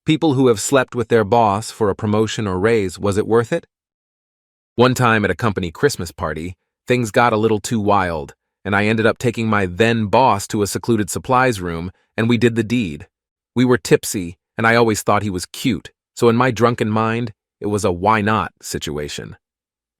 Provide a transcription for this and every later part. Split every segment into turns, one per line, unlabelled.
People who have slept with their boss for a promotion or raise, was it worth it? One time at a company Christmas party, things got a little too wild, and I ended up taking my then boss to a secluded supplies room, and we did the deed. We were tipsy, and I always thought he was cute, so in my drunken mind, it was a why not situation.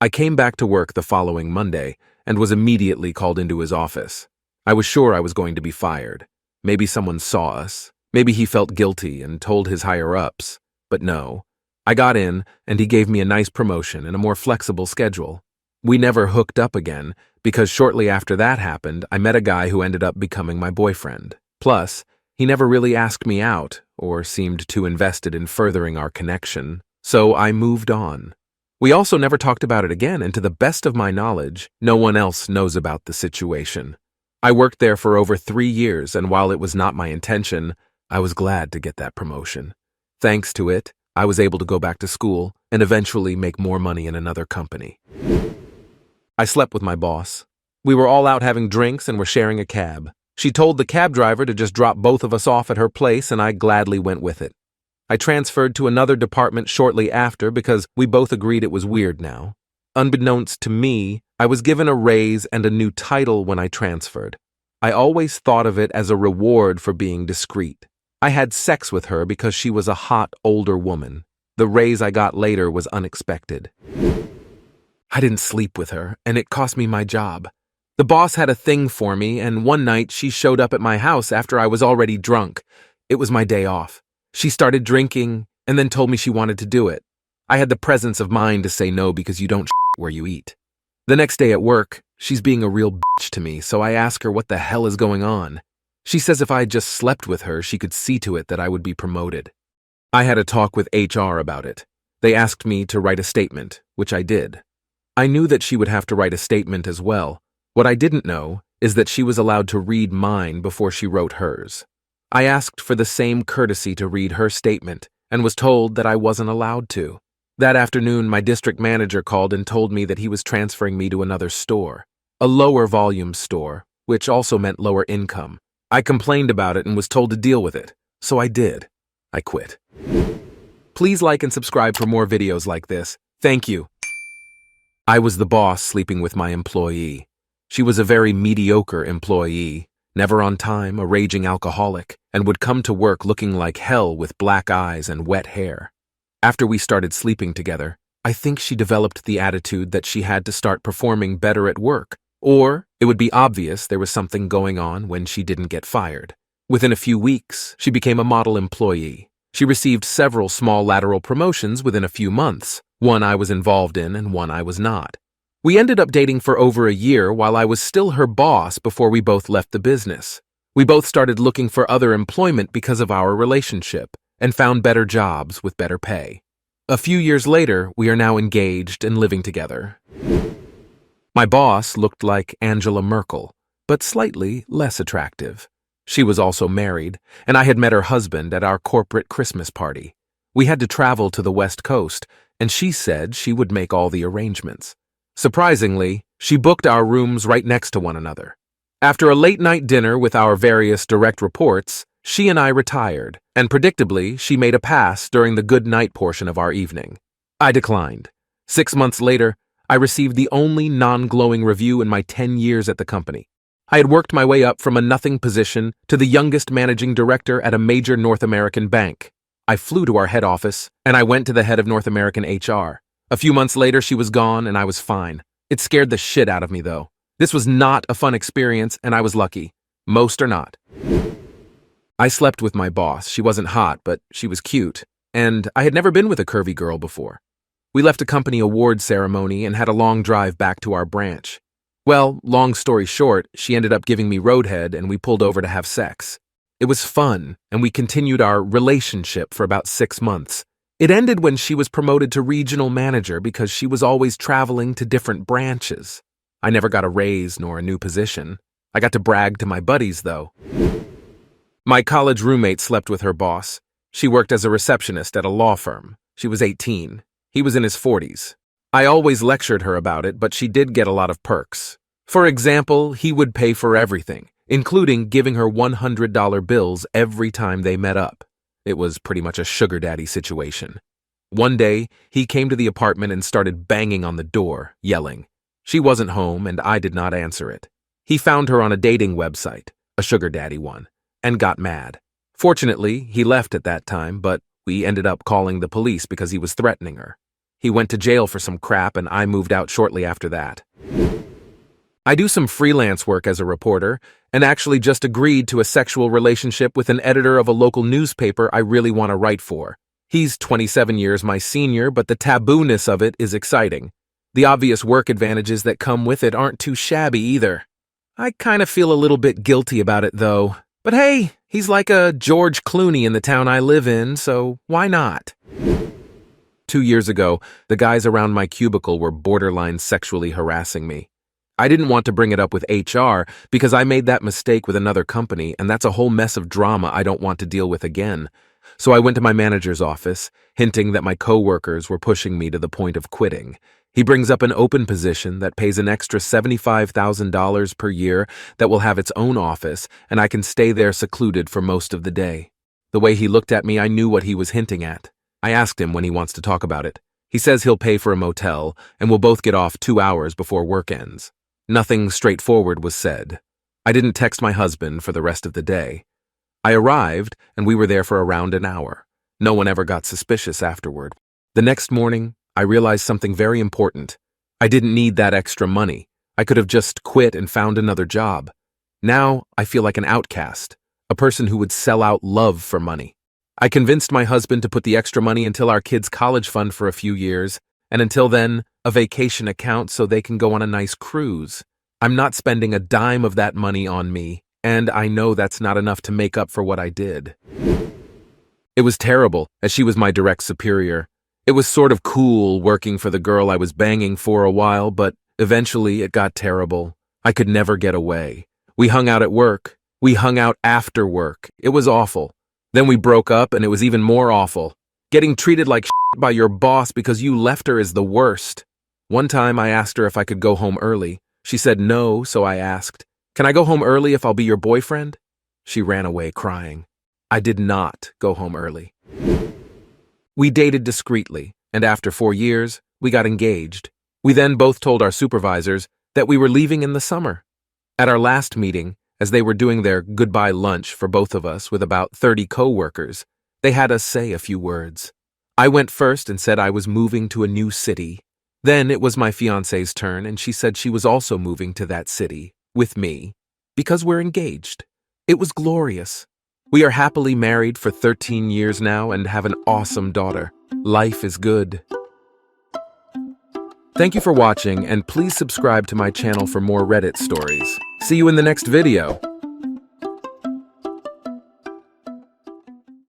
I came back to work the following Monday and was immediately called into his office. I was sure I was going to be fired. Maybe someone saw us. Maybe he felt guilty and told his higher-ups. But no. I got in, and he gave me a nice promotion and a more flexible schedule. We never hooked up again, because shortly after that happened, I met a guy who ended up becoming my boyfriend. Plus, he never really asked me out, or seemed too invested in furthering our connection, so I moved on. We also never talked about it again, and to the best of my knowledge, no one else knows about the situation. I worked there for over 3 years, and while it was not my intention, I was glad to get that promotion. Thanks to it, I was able to go back to school and eventually make more money in another company. I slept with my boss. We were all out having drinks and were sharing a cab. She told the cab driver to just drop both of us off at her place, and I gladly went with it. I transferred to another department shortly after because we both agreed it was weird now. Unbeknownst to me, I was given a raise and a new title when I transferred. I always thought of it as a reward for being discreet. I had sex with her because she was a hot, older woman. The raise I got later was unexpected. I didn't sleep with her, and it cost me my job. The boss had a thing for me, and one night she showed up at my house after I was already drunk. It was my day off. She started drinking and then told me she wanted to do it. I had the presence of mind to say no because you don't where you eat. The next day at work, she's being a real bitch to me, so I ask her what the hell is going on. She says if I had just slept with her, she could see to it that I would be promoted. I had a talk with HR about it. They asked me to write a statement, which I did. I knew that she would have to write a statement as well. What I didn't know is that she was allowed to read mine before she wrote hers. I asked for the same courtesy to read her statement and was told that I wasn't allowed to. That afternoon, my district manager called and told me that he was transferring me to another store, a lower volume store, which also meant lower income. I complained about it and was told to deal with it, so I did. I quit. Please like and subscribe for more videos like this. Thank you. I was the boss sleeping with my employee. She was a very mediocre employee, never on time, a raging alcoholic, and would come to work looking like hell with black eyes and wet hair. After we started sleeping together, I think she developed the attitude that she had to start performing better at work, or it would be obvious there was something going on when she didn't get fired. Within a few weeks, she became a model employee. She received several small lateral promotions within a few months, one I was involved in and one I was not. We ended up dating for over a year while I was still her boss before we both left the business. We both started looking for other employment because of our relationship and found better jobs with better pay. A few years later, we are now engaged and living together. My boss looked like Angela Merkel, but slightly less attractive. She was also married, and I had met her husband at our corporate Christmas party. We had to travel to the West Coast, and she said she would make all the arrangements. Surprisingly, she booked our rooms right next to one another. After a late-night dinner with our various direct reports, she and I retired, and predictably, she made a pass during the good night portion of our evening. I declined. 6 months later, I received the only non-glowing review in my 10 years at the company. I had worked my way up from a nothing position to the youngest managing director at a major North American bank. I flew to our head office, and I went to the head of North American HR. A few months later, she was gone, and I was fine. It scared the shit out of me, though. This was not a fun experience, and I was lucky. Most are not. I slept with my boss. She wasn't hot, but she was cute, and I had never been with a curvy girl before. We left a company award ceremony and had a long drive back to our branch. Well, long story short, she ended up giving me roadhead, and we pulled over to have sex. It was fun, and we continued our relationship for about 6 months. It ended when she was promoted to regional manager because she was always traveling to different branches. I never got a raise nor a new position. I got to brag to my buddies, though. My college roommate slept with her boss. She worked as a receptionist at a law firm. She was 18. He was in his 40s. I always lectured her about it, but she did get a lot of perks. For example, he would pay for everything, including giving her $100 bills every time they met up. It was pretty much a sugar daddy situation. One day, he came to the apartment and started banging on the door, yelling. She wasn't home, and I did not answer it. He found her on a dating website, a sugar daddy one, and got mad. Fortunately, he left at that time, but we ended up calling the police because he was threatening her. He went to jail for some crap, and I moved out shortly after that. I do some freelance work as a reporter, and actually just agreed to a sexual relationship with an editor of a local newspaper I really want to write for. He's 27 years my senior, but the taboo-ness of it is exciting. The obvious work advantages that come with it aren't too shabby either. I kind of feel a little bit guilty about it, though. But hey, he's like a George Clooney in the town I live in, so why not? 2 years ago, the guys around my cubicle were borderline sexually harassing me. I didn't want to bring it up with HR because I made that mistake with another company, and that's a whole mess of drama I don't want to deal with again. So I went to my manager's office, hinting that my coworkers were pushing me to the point of quitting. He brings up an open position that pays an extra $75,000 per year that will have its own office, and I can stay there secluded for most of the day. The way he looked at me, I knew what he was hinting at. I asked him when he wants to talk about it. He says he'll pay for a motel, and we'll both get off 2 hours before work ends. Nothing straightforward was said. I didn't text my husband for the rest of the day. I arrived, and we were there for around an hour. No one ever got suspicious afterward. The next morning, I realized something very important. I didn't need that extra money. I could have just quit and found another job. Now, I feel like an outcast, a person who would sell out love for money. I convinced my husband to put the extra money until our kids' college fund for a few years, and until then, a vacation account so they can go on a nice cruise. I'm not spending a dime of that money on me, and I know that's not enough to make up for what I did. It was terrible, as she was my direct superior. It was sort of cool working for the girl I was banging for a while, but eventually it got terrible. I could never get away. We hung out at work. We hung out after work. It was awful. Then we broke up, and it was even more awful. Getting treated like shit by your boss because you left her is the worst. One time I asked her if I could go home early. She said no, so I asked, "Can I go home early if I'll be your boyfriend?" She ran away crying. I did not go home early. We dated discreetly, and after 4 years, we got engaged. We then both told our supervisors that we were leaving in the summer. At our last meeting, as they were doing their goodbye lunch for both of us with about 30 co-workers, they had us say a few words. I went first and said I was moving to a new city. Then it was my fiancé's turn, and she said she was also moving to that city, with me, because we're engaged. It was glorious. We are happily married for 13 years now and have an awesome daughter. Life is good. Thank you for watching, and please subscribe to my channel for more Reddit stories. See you in the next video.